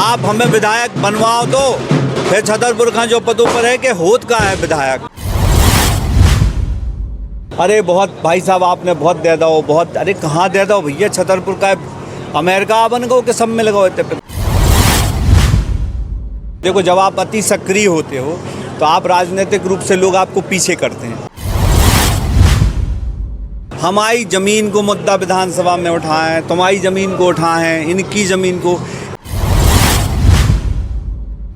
आप हमें विधायक बनवाओ तो फिर छतरपुर का जो पदों पर है कि होत का है विधायक। अरे बहुत भाई साहब आपने बहुत दे दो, बहुत, अरे कहाँ दे दो भैया, छतरपुर का अमेरिका बन गो के सब में लगाओ। देखो जब आप अति सक्रिय होते हो तो आप राजनीतिक रूप से लोग आपको पीछे करते हैं। हमारी ज़मीन को मुद्दा विधानसभा में उठाएं, तुम्हारी ज़मीन को उठाएं, इनकी ज़मीन को।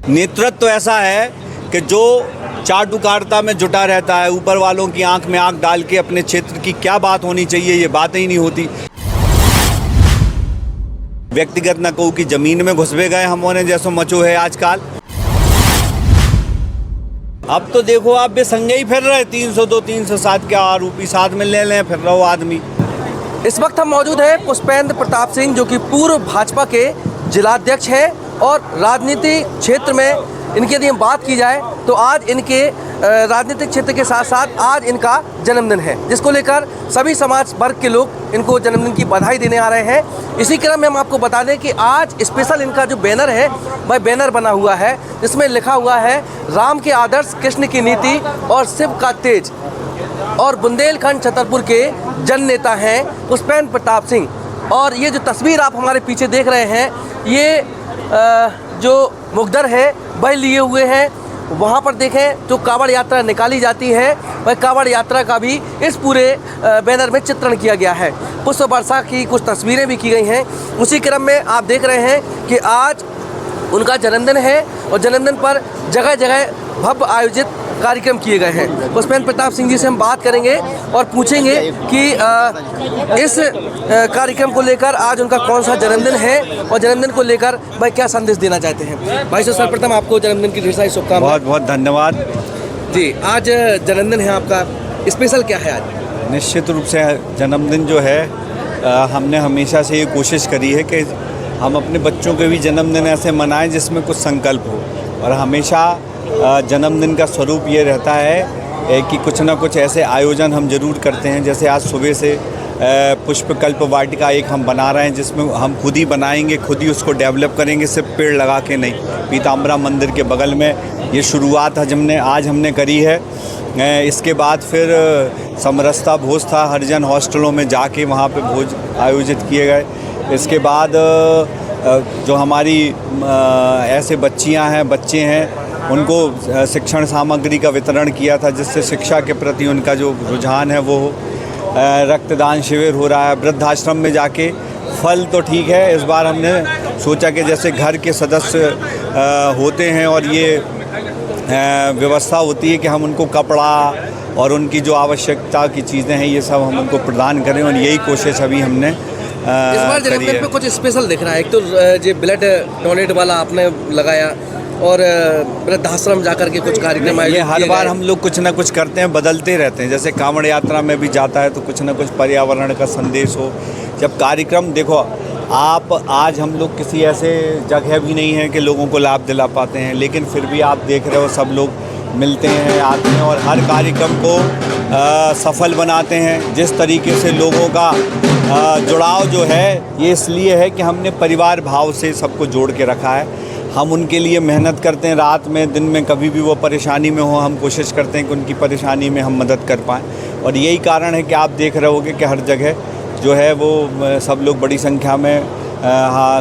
नेतृत्व तो ऐसा है कि जो चाटुकारिता में जुटा रहता है, ऊपर वालों की आंख में आंख डाल के अपने क्षेत्र की क्या बात होनी चाहिए ये बातें ही नहीं होती। व्यक्तिगत न कहूँ कि ज़मीन में घुसबे गए हमने जैसो मचो है आजकल। अब तो देखो आप बेसंगे ही फिर रहे, 302 307 के आरोपी साथ में ले लें फिर रहो आदमी। इस वक्त हम मौजूद हैं पुष्पेंद्र प्रताप सिंह, जो कि पूर्व भाजपा के जिलाध्यक्ष हैं और राजनीति क्षेत्र में इनकी यदि हम बात की जाए तो आज इनके राजनीतिक क्षेत्र के साथ साथ आज इनका जन्मदिन है, जिसको लेकर सभी समाज वर्ग के लोग इनको जन्मदिन की बधाई देने आ रहे हैं। इसी क्रम में हम आपको बता दें कि आज स्पेशल इनका जो बैनर है वह बैनर बना हुआ है जिसमें लिखा हुआ है राम के आदर्श, कृष्ण की नीति और शिव का तेज, और बुंदेलखंड छतरपुर के जन नेता हैं पुष्पेंद्र प्रताप सिंह। और ये जो तस्वीर आप हमारे पीछे देख रहे हैं ये जो मुगदर है वह लिए हुए हैं। वहाँ पर देखें जो कांवड़ यात्रा निकाली जाती है वह कांवड़ यात्रा का भी इस पूरे बैनर में चित्रण किया गया है। पुष्प वर्षा की कुछ तस्वीरें भी की गई हैं। उसी क्रम में आप देख रहे हैं कि आज उनका जन्मदिन है और जन्मदिन पर जगह जगह भव्य आयोजित कार्यक्रम किए गए हैं। पुष्पेंद्र प्रताप सिंह जी से हम बात करेंगे और पूछेंगे कि इस कार्यक्रम को लेकर आज उनका कौन सा जन्मदिन है और जन्मदिन को लेकर भाई क्या संदेश देना चाहते हैं। भाई साहब सर्वप्रथम आपको जन्मदिन की ढेर सारी शुभकामनाएं। बहुत बहुत धन्यवाद जी। आज जन्मदिन है आपका, स्पेशल क्या है आज? निश्चित रूप से जन्मदिन जो है हमने हमेशा से ये कोशिश करी है कि हम अपने बच्चों के भी जन्मदिन ऐसे मनाएं जिसमें कुछ संकल्प हो, और हमेशा जन्मदिन का स्वरूप ये रहता है कि कुछ ना कुछ ऐसे आयोजन हम ज़रूर करते हैं। जैसे आज सुबह से पुष्पकल्प वाटिका एक हम बना रहे हैं जिसमें हम खुद ही बनाएंगे, खुद ही उसको डेवलप करेंगे, सिर्फ पेड़ लगा के नहीं। पीताम्बरा मंदिर के बगल में ये शुरुआत आज हमने करी है। इसके बाद फिर समरसता भोज था, हरिजन हॉस्टलों में जाके वहाँ पे भोज आयोजित किए गए। इसके बाद जो हमारी ऐसे बच्चियाँ हैं, बच्चे हैं, उनको शिक्षण सामग्री का वितरण किया था जिससे शिक्षा के प्रति उनका जो रुझान है वो हो। रक्तदान शिविर हो रहा है वृद्धाश्रम में जाके। फल तो ठीक है, इस बार हमने सोचा कि जैसे घर के सदस्य होते हैं और ये व्यवस्था होती है कि हम उनको कपड़ा और उनकी जो आवश्यकता की चीज़ें हैं ये सब हम उनको प्रदान करें, और यही कोशिश अभी हमने इस बार जन्मदिन पे कुछ स्पेशल दिख रहा है। एक तो जो ब्लड डोनेट वाला आपने लगाया और वृद्धाश्रम जाकर के कुछ कार्यक्रम ये हर बार हम लोग कुछ ना कुछ करते हैं, बदलते रहते हैं। जैसे कांवड़ यात्रा में भी जाता है तो कुछ ना कुछ पर्यावरण का संदेश हो। जब कार्यक्रम देखो आप, आज हम लोग किसी ऐसे जगह भी नहीं है कि लोगों को लाभ दिला पाते हैं, लेकिन फिर भी आप देख रहे हो सब लोग मिलते हैं, आते हैं और हर कार्यक्रम को सफल बनाते हैं। जिस तरीके से लोगों का जुड़ाव जो है ये इसलिए है कि हमने परिवार भाव से सबको जोड़ के रखा है। हम उनके लिए मेहनत करते हैं, रात में दिन में, कभी भी वो परेशानी में हो हम कोशिश करते हैं कि उनकी परेशानी में हम मदद कर पाएँ। और यही कारण है कि आप देख रहे होगे कि हर जगह जो है वो सब लोग बड़ी संख्या में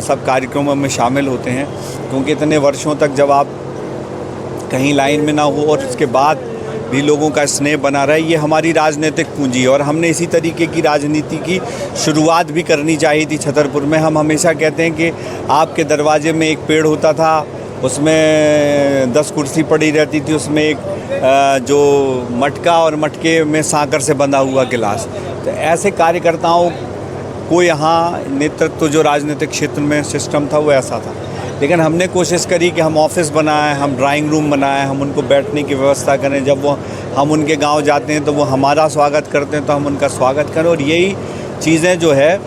सब कार्यक्रमों में शामिल होते हैं, क्योंकि इतने वर्षों तक जब आप कहीं लाइन में ना हो और उसके बाद भी लोगों का स्नेह बना रहा है, ये हमारी राजनीतिक पूंजी है। और हमने इसी तरीके की राजनीति की शुरुआत भी करनी चाहिए थी छतरपुर में। हम हमेशा कहते हैं कि आपके दरवाजे में एक पेड़ होता था, उसमें 10 कुर्सी पड़ी रहती थी, उसमें एक जो मटका और मटके में सांकर से बंधा हुआ गिलास। तो ऐसे कार्यकर्ताओं को यहाँ नेतृत्व जो राजनीतिक क्षेत्र में सिस्टम था वो ऐसा था। लेकिन हमने कोशिश करी कि हम ऑफिस बनाएं, हम ड्राइंग रूम बनाएं, हम उनको बैठने की व्यवस्था करें। जब वो हम उनके गांव जाते हैं तो वो हमारा स्वागत करते हैं तो हम उनका स्वागत करें। और यही चीज़ें जो है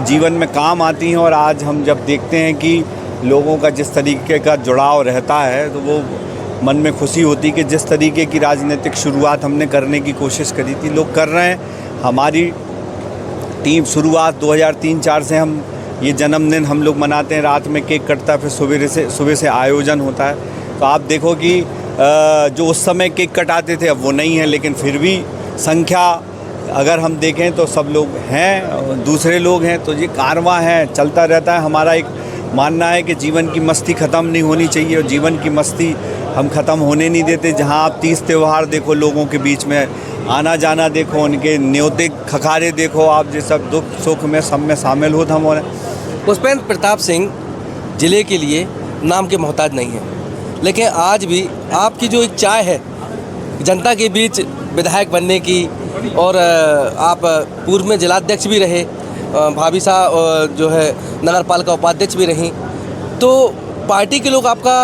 जीवन में काम आती हैं। और आज हम जब देखते हैं कि लोगों का जिस तरीके का जुड़ाव रहता है तो वो मन में खुशी होती कि जिस तरीके की राजनीतिक शुरुआत हमने करने की कोशिश करी थी लोग कर रहे हैं। हमारी टीम शुरुआत 2003-04 से हम ये जन्मदिन हम लोग मनाते हैं, रात में केक कटता है, फिर सुबह से आयोजन होता है। तो आप देखो कि जो उस समय केक कटाते थे अब वो नहीं है, लेकिन फिर भी संख्या अगर हम देखें तो सब लोग हैं, दूसरे लोग हैं, तो ये कारवां है, चलता रहता है। हमारा एक मानना है कि जीवन की मस्ती ख़त्म नहीं होनी चाहिए, और जीवन की मस्ती हम ख़त्म होने नहीं देते। जहाँ आप 30 त्यौहार देखो, लोगों के बीच में आना जाना देखो, उनके न्योते खखारे देखो, आप ये सब दुख सुख में सब में शामिल हो हम। और पुष्पेंद्र प्रताप सिंह जिले के लिए नाम के मोहताज नहीं है, लेकिन आज भी आपकी जो एक चाह है जनता के बीच विधायक बनने की, और आप पूर्व में जिलाध्यक्ष भी रहे, भाभी साहब जो है नगर पालिका उपाध्यक्ष भी रहीं, तो पार्टी के लोग आपका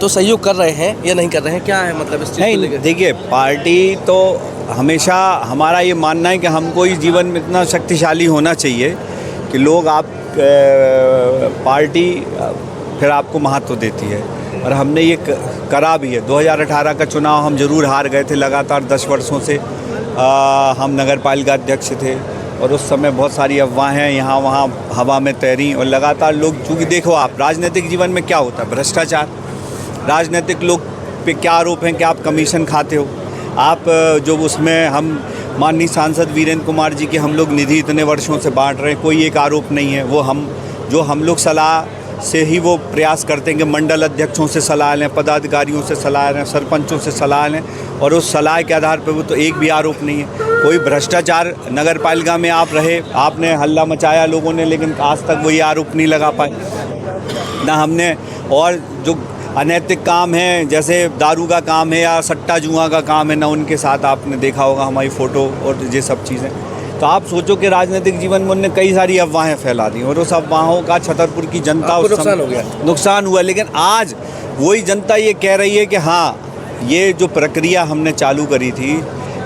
तो सहयोग कर रहे हैं या नहीं कर रहे हैं, क्या है मतलब इस चीज़ को लेकर? देखिए, पार्टी तो हमेशा हमारा ये मानना है कि हमको ही जीवन में इतना शक्तिशाली होना चाहिए कि लोग आप पार्टी फिर आपको महत्व देती है, और हमने ये करा भी है। 2018 का चुनाव हम ज़रूर हार गए थे, लगातार 10 वर्षों से हम नगर पालिका अध्यक्ष थे, और उस समय बहुत सारी अफवाहें यहाँ वहाँ हवा में तैरी, और लगातार लोग, चूँकि देखो आप राजनीतिक जीवन में क्या होता है, भ्रष्टाचार। राजनीतिक लोग पे क्या आरोप हैं कि आप कमीशन खाते हो, आप जो उसमें हम माननीय सांसद वीरेंद्र कुमार जी की हम लोग निधि इतने वर्षों से बांट रहे हैं, कोई एक आरोप नहीं है। वो हम लोग सलाह से ही वो प्रयास करते हैं कि मंडल अध्यक्षों से सलाह लें, पदाधिकारियों से सलाह लें, सरपंचों से सलाह लें, और उस सलाह के आधार पर वो तो एक भी आरोप नहीं है। कोई भ्रष्टाचार नगर पालिका में आप रहे, आपने हल्ला मचाया लोगों ने, लेकिन आज तक वो ये आरोप नहीं लगा पाए ना हमने। और जो अनैतिक काम है, जैसे दारू का काम है या सट्टा जुआ का काम है ना, उनके साथ आपने देखा होगा हमारी फ़ोटो और ये सब चीज़ें। तो आप सोचो कि राजनीतिक जीवन में उन्होंने कई सारी अफवाहें फैला दी, और उस अफवाहों का छतरपुर की जनता उस नुकसान हो गया, नुकसान हुआ। लेकिन आज वही जनता ये कह रही है कि हाँ, ये जो प्रक्रिया हमने चालू करी थी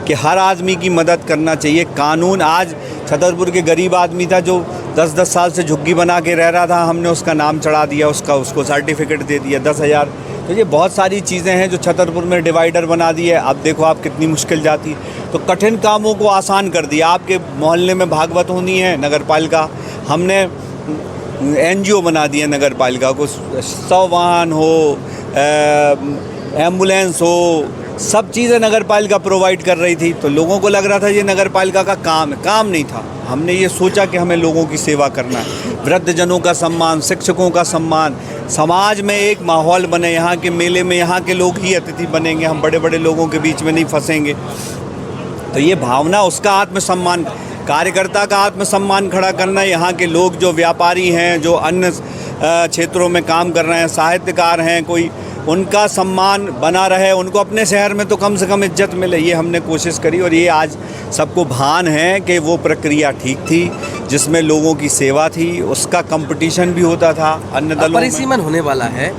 कि हर आदमी की मदद करना चाहिए। कानून, आज छतरपुर के गरीब आदमी था जो 10-10 साल से झुग्गी बना के रह रहा था, हमने उसका नाम चढ़ा दिया, उसको सर्टिफिकेट दे दिया 10,000। तो ये बहुत सारी चीज़ें हैं जो छतरपुर में डिवाइडर बना दी है। अब देखो आप कितनी मुश्किल जाती है, तो कठिन कामों को आसान कर दिया। आपके मोहल्ले में भागवत होनी है, नगर पालिका हमने NGO बना दिया, नगर पालिका को 100 वाहन हो, एम्बुलेंस हो, सब चीज़ें नगर पालिका प्रोवाइड कर रही थी। तो लोगों को लग रहा था ये नगर पालिका का काम है, काम नहीं था। हमने ये सोचा कि हमें लोगों की सेवा करना है, वृद्धजनों का सम्मान, शिक्षकों का सम्मान, समाज में एक माहौल बने। यहाँ के मेले में यहाँ के लोग ही अतिथि बनेंगे, हम बड़े बड़े लोगों के बीच में नहीं फंसेंगे। तो ये भावना, उसका आत्मसम्मान, कार्यकर्ता का आत्मसम्मान खड़ा करना, यहाँ के लोग जो व्यापारी हैं, जो अन्य क्षेत्रों में काम कर रहे हैं, साहित्यकार हैं, कोई, उनका सम्मान बना रहे, उनको अपने शहर में तो कम से कम इज्जत मिले, ये हमने कोशिश करी। और ये आज सबको भान है कि वो प्रक्रिया ठीक थी, जिसमें लोगों की सेवा थी, उसका कंपटीशन भी होता था अन्य दलों में। परिसीमन होने वाला है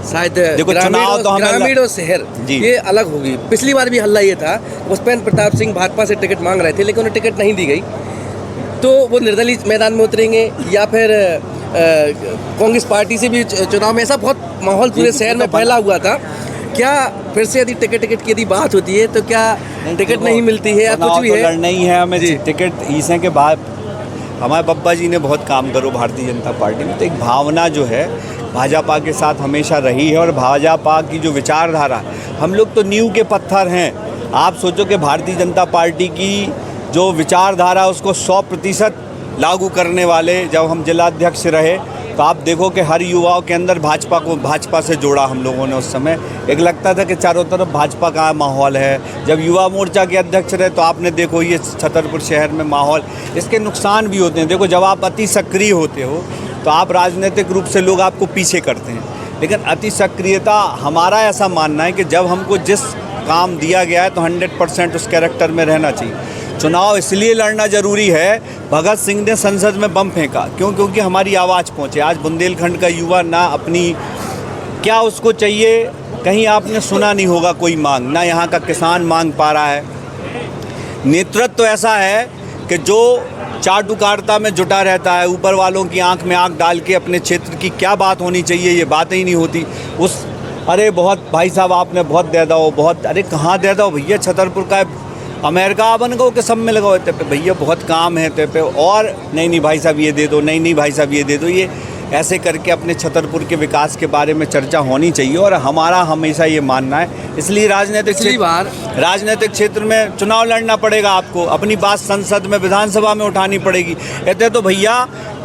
शायद, देखो चुनाव तो ग्रामीण और शहर ये अलग होगी। पिछली बार भी हल्ला ये था, पुष्पेंद्र प्रताप सिंह भाजपा से टिकट मांग रहे थे, लेकिन उन्हें टिकट नहीं दी गई, तो वो निर्दलीय मैदान में उतरेंगे, या फिर कांग्रेस पार्टी से भी चुनाव में, ऐसा बहुत माहौल पूरे शहर में फैला हुआ था। क्या फिर से यदि टिकट की यदि बात होती है तो क्या टिकट नहीं मिलती है या कुछ भी है? लड़ना ही है हमें टिकट। इसे के बाद हमारे बब्बा जी ने बहुत काम करो भारतीय जनता पार्टी में, तो एक भावना जो है भाजपा के साथ हमेशा रही है, और भाजपा की जो विचारधारा, हम लोग तो नींव के पत्थर हैं। आप सोचो कि भारतीय जनता पार्टी की जो विचारधारा उसको 100% लागू करने वाले जब हम जिलाध्यक्ष रहे, तो आप देखो कि हर युवाओं के अंदर भाजपा से जोड़ा हम लोगों ने। उस समय एक लगता था कि चारों तरफ भाजपा का माहौल है। जब युवा मोर्चा के अध्यक्ष रहे तो आपने देखो ये छतरपुर शहर में माहौल, इसके नुकसान भी होते हैं। देखो जब आप अति सक्रिय होते हो तो आप राजनीतिक रूप से लोग आपको पीछे करते हैं, लेकिन अति सक्रियता, हमारा ऐसा मानना है कि जब हमको जिस काम दिया गया है तो 100% उस कैरेक्टर में रहना चाहिए। चुनाव इसलिए लड़ना ज़रूरी है, भगत सिंह ने संसद में बम फेंका, क्योंकि हमारी आवाज़ पहुँचे। आज बुंदेलखंड का युवा ना अपनी, क्या उसको चाहिए, कहीं आपने सुना नहीं होगा कोई मांग, ना यहाँ का किसान मांग पा रहा है। नेतृत्व तो ऐसा है कि जो चाटुकारिता में जुटा रहता है, ऊपर वालों की आंख में आंख डाल के अपने क्षेत्र की क्या बात होनी चाहिए ये बातें ही नहीं होती। अरे बहुत भाई साहब आपने बहुत दे दो, बहुत, अरे कहाँ दे दो भैया, छतरपुर का अमेरिका अपन को के सब में लगाओ ते पे भैया बहुत काम है ते पे, और नहीं भाई साहब ये दे दो, नहीं भाई साहब ये दे दो। ये ऐसे करके अपने छतरपुर के विकास के बारे में चर्चा होनी चाहिए, और हमारा हमेशा ये मानना है। इसलिए राजनीतिक क्षेत्र में चुनाव लड़ना पड़ेगा आपको, अपनी बात संसद में, विधानसभा में उठानी पड़ेगी। कहते तो भैया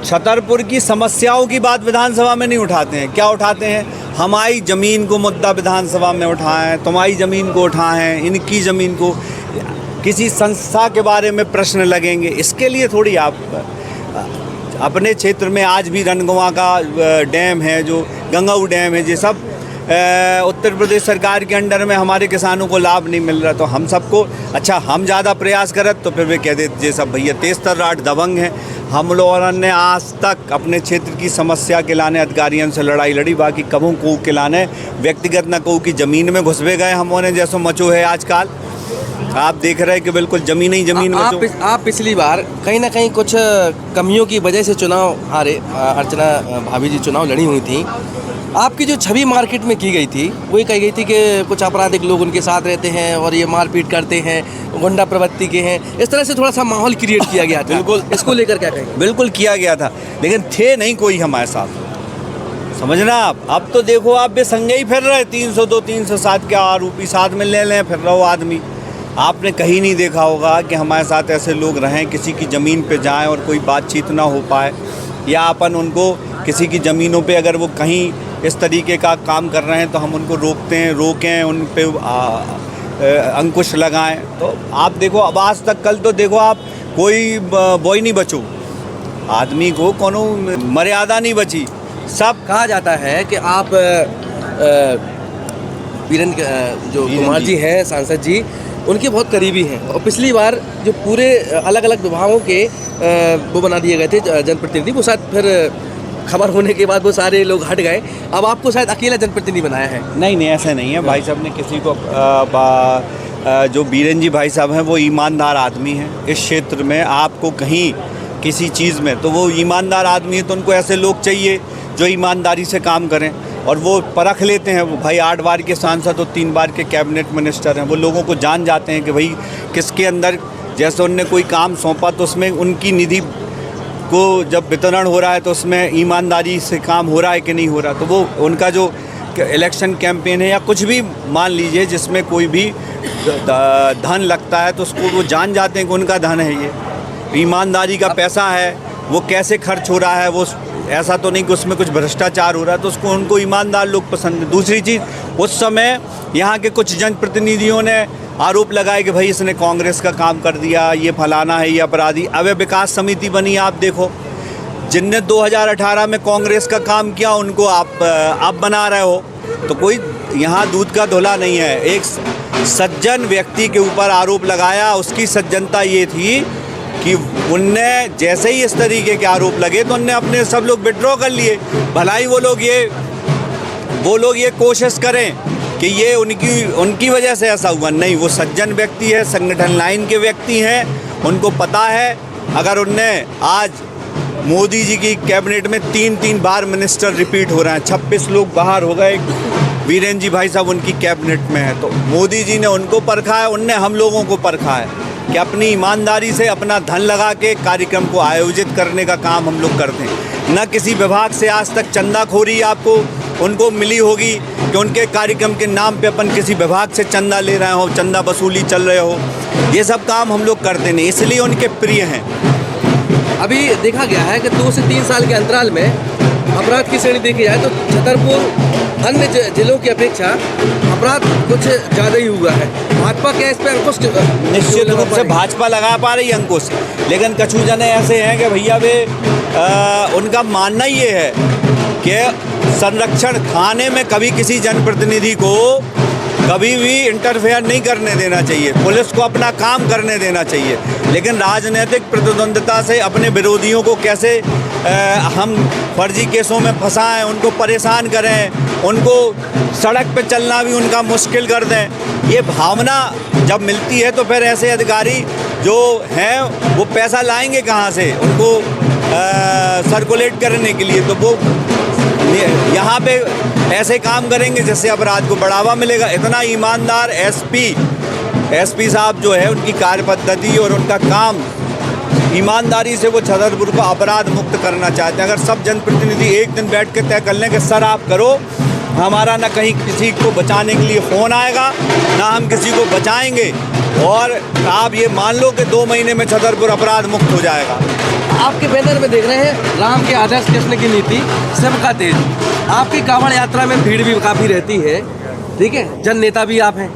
छतरपुर की समस्याओं की बात विधानसभा में नहीं उठाते हैं, क्या उठाते हैं? हमारी ज़मीन को मुद्दा विधानसभा में उठाएं, तुम्हारी ज़मीन को उठाएं, इनकी ज़मीन को, किसी संस्था के बारे में प्रश्न लगेंगे। इसके लिए थोड़ी आप अपने क्षेत्र में आज भी रणगंवा का डैम है, जो गंगाऊ डैम है, ये सब उत्तर प्रदेश सरकार के अंडर में, हमारे किसानों को लाभ नहीं मिल रहा। तो हम सबको, अच्छा हम ज़्यादा प्रयास करें तो फिर वे कह देते ये सब भैया तेज तर्राट दबंग हैं। हम लोगों ने आज तक अपने क्षेत्र की समस्या के लाने अधिकारियों से लड़ाई लड़ी, बाकी कबू को के लाने व्यक्तिगत न कहूँ कि ज़मीन में घुसवे गए हमने, जैसो मचो है आजकल आप देख रहे हैं कि बिल्कुल ज़मीन ही ज़मीन। आप पिछली बार कहीं ना कहीं कुछ कमियों की वजह से चुनाव हारे, अर्चना भाभी जी चुनाव लड़ी हुई थी। आपकी जो छवि मार्केट में की गई थी, वही कही गई थी कि कुछ आपराधिक लोग उनके साथ रहते हैं और ये मारपीट करते हैं, गुंडा प्रवृत्ति के हैं, इस तरह से थोड़ा सा माहौल क्रिएट किया गया था। बिल्कुल, इसको लेकर क्या कहें? बिल्कुल किया गया था, लेकिन थे नहीं कोई हमारे साथ, समझना आप। अब तो देखो आप बेसंगे ही फिर रहे, 302 307 के आरोपी साथ में ले लें, फिर रहो आदमी। आपने कहीं नहीं देखा होगा कि हमारे साथ ऐसे लोग रहें, किसी की ज़मीन पे जाएं और कोई बातचीत ना हो पाए, या अपन उनको किसी की ज़मीनों पे अगर वो कहीं इस तरीके का काम कर रहे हैं तो हम उनको रोकें, उन पे अंकुश लगाएं। तो आप देखो अब आज तक, कल तो देखो आप, कोई बॉय नहीं बचो, आदमी को कोनो मर्यादा नहीं बची। सब कहा जाता है कि आप वीरेंद्र जो कुमार जी हैं, सांसद जी, उनके बहुत करीबी हैं, और पिछली बार जो पूरे अलग अलग विभागों के वो बना दिए गए थे जनप्रतिनिधि, वो शायद फिर खबर होने के बाद वो सारे लोग हट गए, अब आपको शायद अकेला जनप्रतिनिधि बनाया है। नहीं, ऐसा नहीं है भाई साहब ने किसी को जो बीरेन जी भाई साहब हैं वो ईमानदार आदमी हैं। इस क्षेत्र में आपको कहीं किसी चीज़ में तो वो ईमानदार आदमी है, तो उनको ऐसे लोग चाहिए जो ईमानदारी से काम करें, और वो परख लेते हैं। वो भाई 8 बार के सांसद और 3 बार के कैबिनेट मिनिस्टर हैं, वो लोगों को जान जाते हैं कि भाई किसके अंदर, जैसे उनने कोई काम सौंपा तो उसमें उनकी निधि को जब वितरण हो रहा है तो उसमें ईमानदारी से काम हो रहा है कि नहीं हो रहा। तो वो उनका जो इलेक्शन कैंपेन है या कुछ भी मान लीजिए जिसमें कोई भी धन लगता है तो उसको वो जान जाते हैं कि उनका धन है, ये ईमानदारी का पैसा है, वो कैसे खर्च हो रहा है, वो ऐसा तो नहीं कि उसमें कुछ भ्रष्टाचार हो रहा है, तो उसको उनको ईमानदार लोग पसंद है। दूसरी चीज़, उस समय यहाँ के कुछ जनप्रतिनिधियों ने आरोप लगाए कि भाई इसने कांग्रेस का काम कर दिया, ये फलाना है, ये अपराधी। अब विकास समिति बनी, आप देखो, जिनने 2018 में कांग्रेस का काम किया उनको आप बना रहे हो, तो कोई यहाँ दूध का धुला नहीं है। एक सज्जन व्यक्ति के ऊपर आरोप लगाया, उसकी सज्जनता ये थी कि उनने जैसे ही इस तरीके के आरोप लगे तो उनने अपने सब लोग विड्रॉ कर लिए। भलाई वो लोग ये कोशिश करें कि ये उनकी वजह से ऐसा हुआ, नहीं, वो सज्जन व्यक्ति है, संगठन लाइन के व्यक्ति हैं, उनको पता है अगर उनने आज मोदी जी की कैबिनेट में 3 बार मिनिस्टर रिपीट हो रहे हैं, 26 लोग बाहर हो गए, वीरेंद्र जी भाई साहब उनकी कैबिनेट में है, तो मोदी जी ने उनको परखा है, उनने हम लोगों को परखा है कि अपनी ईमानदारी से अपना धन लगा के कार्यक्रम को आयोजित करने का काम हम लोग करते हैं। न किसी विभाग से आज तक चंदाखोरी आपको उनको मिली होगी कि उनके कार्यक्रम के नाम पे अपन किसी विभाग से चंदा ले रहे हो, चंदा वसूली चल रहे हो, ये सब काम हम लोग करते नहीं, इसलिए उनके प्रिय हैं। अभी देखा गया है कि 2 से 3 साल के अंतराल में अपराध की श्रेणी देखी जाए तो छतरपुर अन्य जिलों की अपेक्षा अपराध कुछ ज़्यादा ही हुआ है। भाजपा क्या इस पर अंकुश? निश्चित रूप से भाजपा लगा पा रही है अंकुश, लेकिन कछु जने ऐसे हैं कि भैया वे उनका मानना ये है कि संरक्षण थाने में कभी किसी जनप्रतिनिधि को कभी भी इंटरफेयर नहीं करने देना चाहिए, पुलिस को अपना काम करने देना चाहिए, लेकिन राजनीतिक प्रतिद्वंद्विता से अपने विरोधियों को कैसे हम फर्जी केसों में फंसाएं, उनको परेशान करें, उनको सड़क पे चलना भी उनका मुश्किल कर दें, ये भावना जब मिलती है तो फिर ऐसे अधिकारी जो हैं वो पैसा लाएंगे कहाँ से उनको सर्कुलेट करने के लिए, तो वो यहाँ पे ऐसे काम करेंगे जिससे अपराध को बढ़ावा मिलेगा। इतना ईमानदार एसपी एसपी साहब जो है उनकी कार्य पद्धति और उनका काम ईमानदारी से वो छतरपुर को अपराध मुक्त करना चाहते हैं। अगर सब जनप्रतिनिधि एक दिन बैठ के तय कर लें कि सर आप करो, हमारा ना कहीं किसी को बचाने के लिए फ़ोन आएगा, ना हम किसी को बचाएंगे, और आप ये मान लो कि 2 महीने में छतरपुर अपराध मुक्त हो जाएगा। आपके बैनर में देख रहे हैं राम के आदर्श कृष्ण की नीति सबका तेज। आपकी कांवड़ यात्रा में भीड़ भी काफ़ी रहती है, ठीक है, जन नेता भी आप हैं,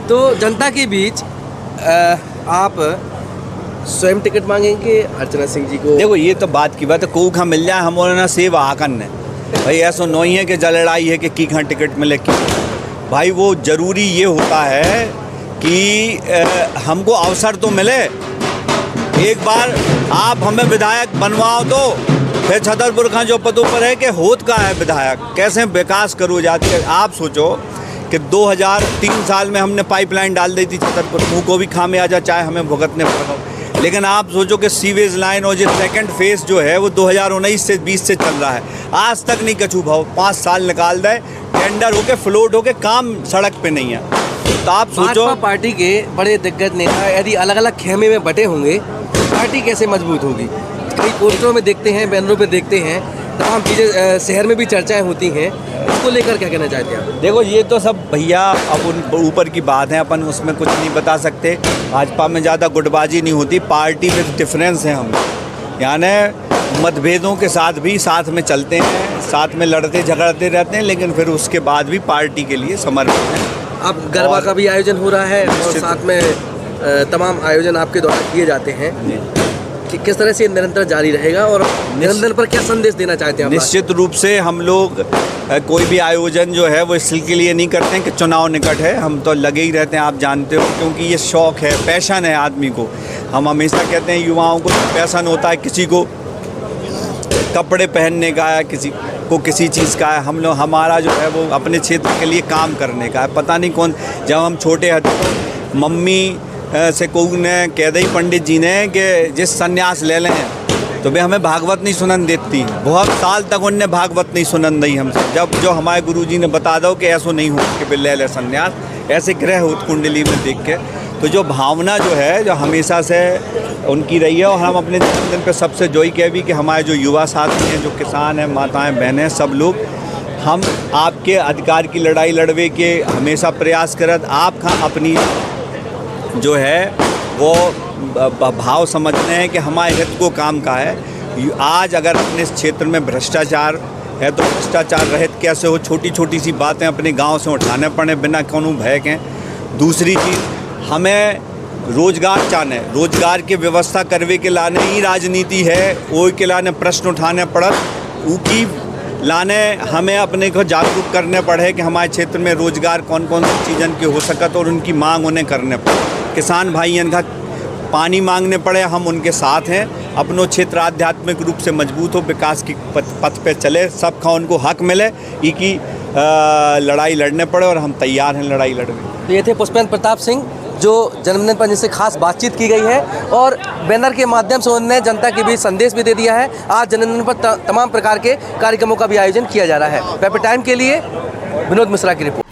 तो जनता के बीच आप स्वयं टिकट मांगेंगे अर्चना सिंह जी को? देखो ये तो बात की बात है, को खा मिल जाए हम ना सेवा आकन है भाई, ऐसा नहीं है कि जलड़ाई है कि की खा टिकट मिले की भाई। वो ज़रूरी ये होता है कि हमको अवसर तो मिले, एक बार आप हमें विधायक बनवाओ तो फिर छतरपुर का जो पदों पर है कि होत का है विधायक, कैसे विकास करो जाती है। आप सोचो कि 2003 साल में हमने पाइपलाइन डाल दी थी छतरपुर, मुँह को भी खामियाजा चाहे हमें भुगतने पड़ा, लेकिन आप सोचो कि सीवेज लाइन और जो सेकंड फेज जो है वो 2019 से 20 से चल रहा है, आज तक नहीं कछू भाव। 5 साल निकाल दे, टेंडर होके फ्लोट होके काम सड़क पे नहीं है। तो आप सोचो भाजपा पार्टी के बड़े दिग्गज नेता यदि अलग अलग खेमे में बटे होंगे तो पार्टी कैसे मजबूत होगी? कई पोस्टरों में देखते हैं, बैनरों पे देखते हैं, तमाम चीज़ें शहर में भी चर्चाएं होती हैं, उसको लेकर क्या कहना चाहते हैं आप? देखो ये तो सब भैया अब उन ऊपर की बात है, अपन उसमें कुछ नहीं बता सकते। भाजपा में ज़्यादा गुटबाजी नहीं होती, पार्टी में डिफरेंस है। हम यानी मतभेदों के साथ भी साथ में चलते हैं, साथ में लड़ते झगड़ते रहते हैं, लेकिन फिर उसके बाद भी पार्टी के लिए समर्पित हैं। अब गरबा का भी आयोजन हो रहा है और साथ में तमाम आयोजन आपके द्वारा किए जाते हैं, कि किस तरह से निरंतर जारी रहेगा और निरंतर पर क्या संदेश देना चाहते हैं आप? निश्चित रूप से हम लोग कोई भी आयोजन जो है वो इसके लिए नहीं करते हैं कि चुनाव निकट है, हम तो लगे ही रहते हैं, आप जानते हो, क्योंकि ये शौक़ है, पैशन है आदमी को। हम हमेशा कहते हैं युवाओं को पैशन होता है, किसी को कपड़े पहनने का है, किसी को किसी चीज़ का है, हम लोग हमारा जो है वो अपने क्षेत्र के लिए काम करने का है। पता नहीं कौन, जब हम छोटे हैं तो मम्मी से कोई ने कह दी पंडित जी ने कि जिस सन्यास ले लें तो वे हमें भागवत नहीं सुनन देती। बहुत साल तक उनने भागवत नहीं सुनन दी हमसे, जब जो हमारे गुरुजी ने बता दो कि ऐसा नहीं हो कि वे ले ले सन्यास, ऐसे ग्रह हो कुंडली में देख के। तो जो भावना जो है जो हमेशा से उनकी रही है, और हम अपने जन्मदिन पर सबसे जोई कह भी कि हमारे जो युवा साथी हैं, जो किसान हैं, माताएँ बहनें, सब लोग हम आपके अधिकार की लड़ाई लड़वे के हमेशा प्रयास करत। आप का अपनी जो है वो भाव समझते हैं कि हमारे हित को काम का है। आज अगर अपने इस क्षेत्र में भ्रष्टाचार है तो भ्रष्टाचार रहित कैसे हो, छोटी छोटी सी बातें अपने गांव से उठाने पड़े बिना कोनो भय के। दूसरी चीज़, हमें रोजगार चाहने, रोजगार की व्यवस्था करवे के लाने ही राजनीति है, वो के लाने प्रश्न उठाने पड़त, उकी लाने हमें अपने को जागरूक करने पड़े कि हमारे क्षेत्र में रोजगार कौन कौन सी चीज़न के हो सकत और उनकी मांग उन्हें करने पड़े। किसान भाइयों का पानी मांगने पड़े, हम उनके साथ हैं। अपनो क्षेत्र आध्यात्मिक रूप से मजबूत हो, विकास की पथ पे चले, सबका उनको हक मिले, इनकी लड़ाई लड़ने पड़े, और हम तैयार हैं लड़ाई लड़ने। तो ये थे पुष्पेंद्र प्रताप सिंह, जो जन्मदिन पर जिनसे खास बातचीत की गई है और बैनर के माध्यम से उन्होंने जनता के बीच संदेश भी दे दिया है। आज जन्मदिन पर तमाम प्रकार के कार्यक्रमों का भी आयोजन किया जा रहा है। पेपर टाइम के लिए विनोद मिश्रा की रिपोर्ट।